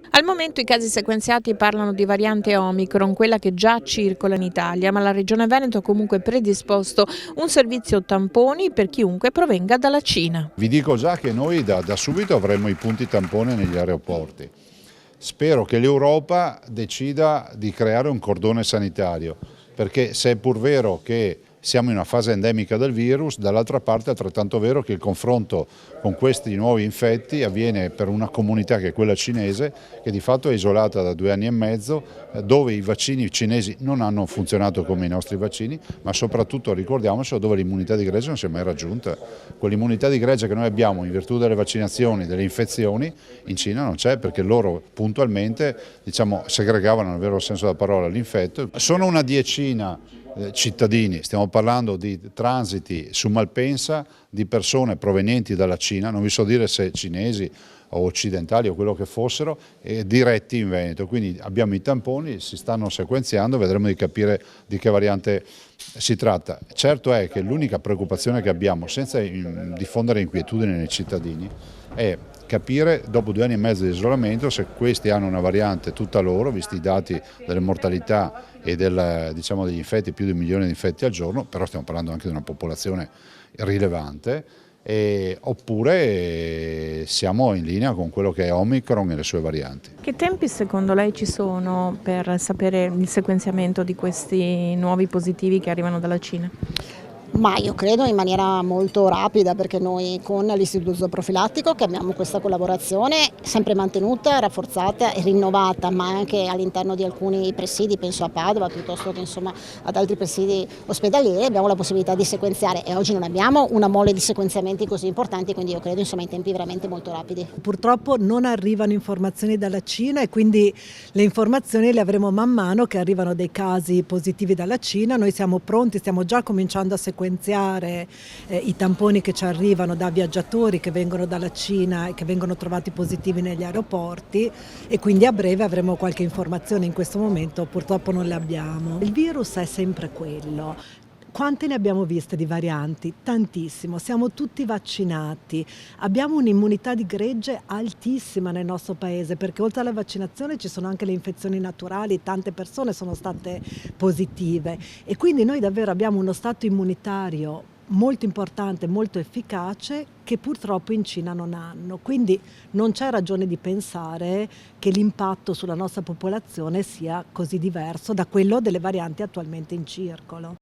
Al momento i casi sequenziati parlano di variante Omicron, quella che già circola in Italia, ma la Regione Veneto ha comunque predisposto un servizio tamponi per chiunque provenga dalla Cina. Vi dico già che noi da subito avremo i punti tampone negli aeroporti. Spero che l'Europa decida di creare un cordone sanitario, perché se è pur vero che siamo in una fase endemica del virus, dall'altra parte è altrettanto vero che il confronto con questi nuovi infetti avviene per una comunità che è quella cinese, che di fatto è isolata da 2 anni e mezzo, dove i vaccini cinesi non hanno funzionato come i nostri vaccini, ma soprattutto ricordiamocelo dove l'immunità di gregge non si è mai raggiunta. Quell'immunità di gregge che noi abbiamo in virtù delle vaccinazioni, delle infezioni, in Cina non c'è, perché loro puntualmente segregavano nel vero senso della parola l'infetto. Sono una decina cittadini, stiamo parlando di transiti su Malpensa di persone provenienti dalla Cina, non vi so dire se cinesi o occidentali o quello che fossero, diretti in Veneto. Quindi abbiamo i tamponi, si stanno sequenziando, vedremo di capire di che variante si tratta. Certo è che l'unica preoccupazione che abbiamo, senza diffondere inquietudine nei cittadini, è capire dopo 2 anni e mezzo di isolamento se questi hanno una variante tutta loro, visti i dati delle mortalità e degli infetti, più di 1 milione di infetti al giorno, però stiamo parlando anche di una popolazione rilevante, oppure siamo in linea con quello che è Omicron e le sue varianti. Che tempi secondo lei ci sono per sapere il sequenziamento di questi nuovi positivi che arrivano dalla Cina? Ma io credo in maniera molto rapida, perché noi con l'Istituto Zooprofilattico che abbiamo questa collaborazione sempre mantenuta, rafforzata e rinnovata, ma anche all'interno di alcuni presidi, penso a Padova piuttosto che ad altri presidi ospedalieri, abbiamo la possibilità di sequenziare e oggi non abbiamo una mole di sequenziamenti così importanti, quindi io credo in tempi veramente molto rapidi. Purtroppo non arrivano informazioni dalla Cina e quindi le informazioni le avremo man mano che arrivano dei casi positivi dalla Cina. Noi siamo pronti, stiamo già cominciando a sequenziare i tamponi che ci arrivano da viaggiatori che vengono dalla Cina e che vengono trovati positivi negli aeroporti, e quindi a breve avremo qualche informazione. In questo momento purtroppo non le abbiamo. Il virus è sempre quello. Quante ne abbiamo viste di varianti? Tantissimo, siamo tutti vaccinati, abbiamo un'immunità di gregge altissima nel nostro paese, perché oltre alla vaccinazione ci sono anche le infezioni naturali, tante persone sono state positive e quindi noi davvero abbiamo uno stato immunitario molto importante, molto efficace, che purtroppo in Cina non hanno. Quindi non c'è ragione di pensare che l'impatto sulla nostra popolazione sia così diverso da quello delle varianti attualmente in circolo.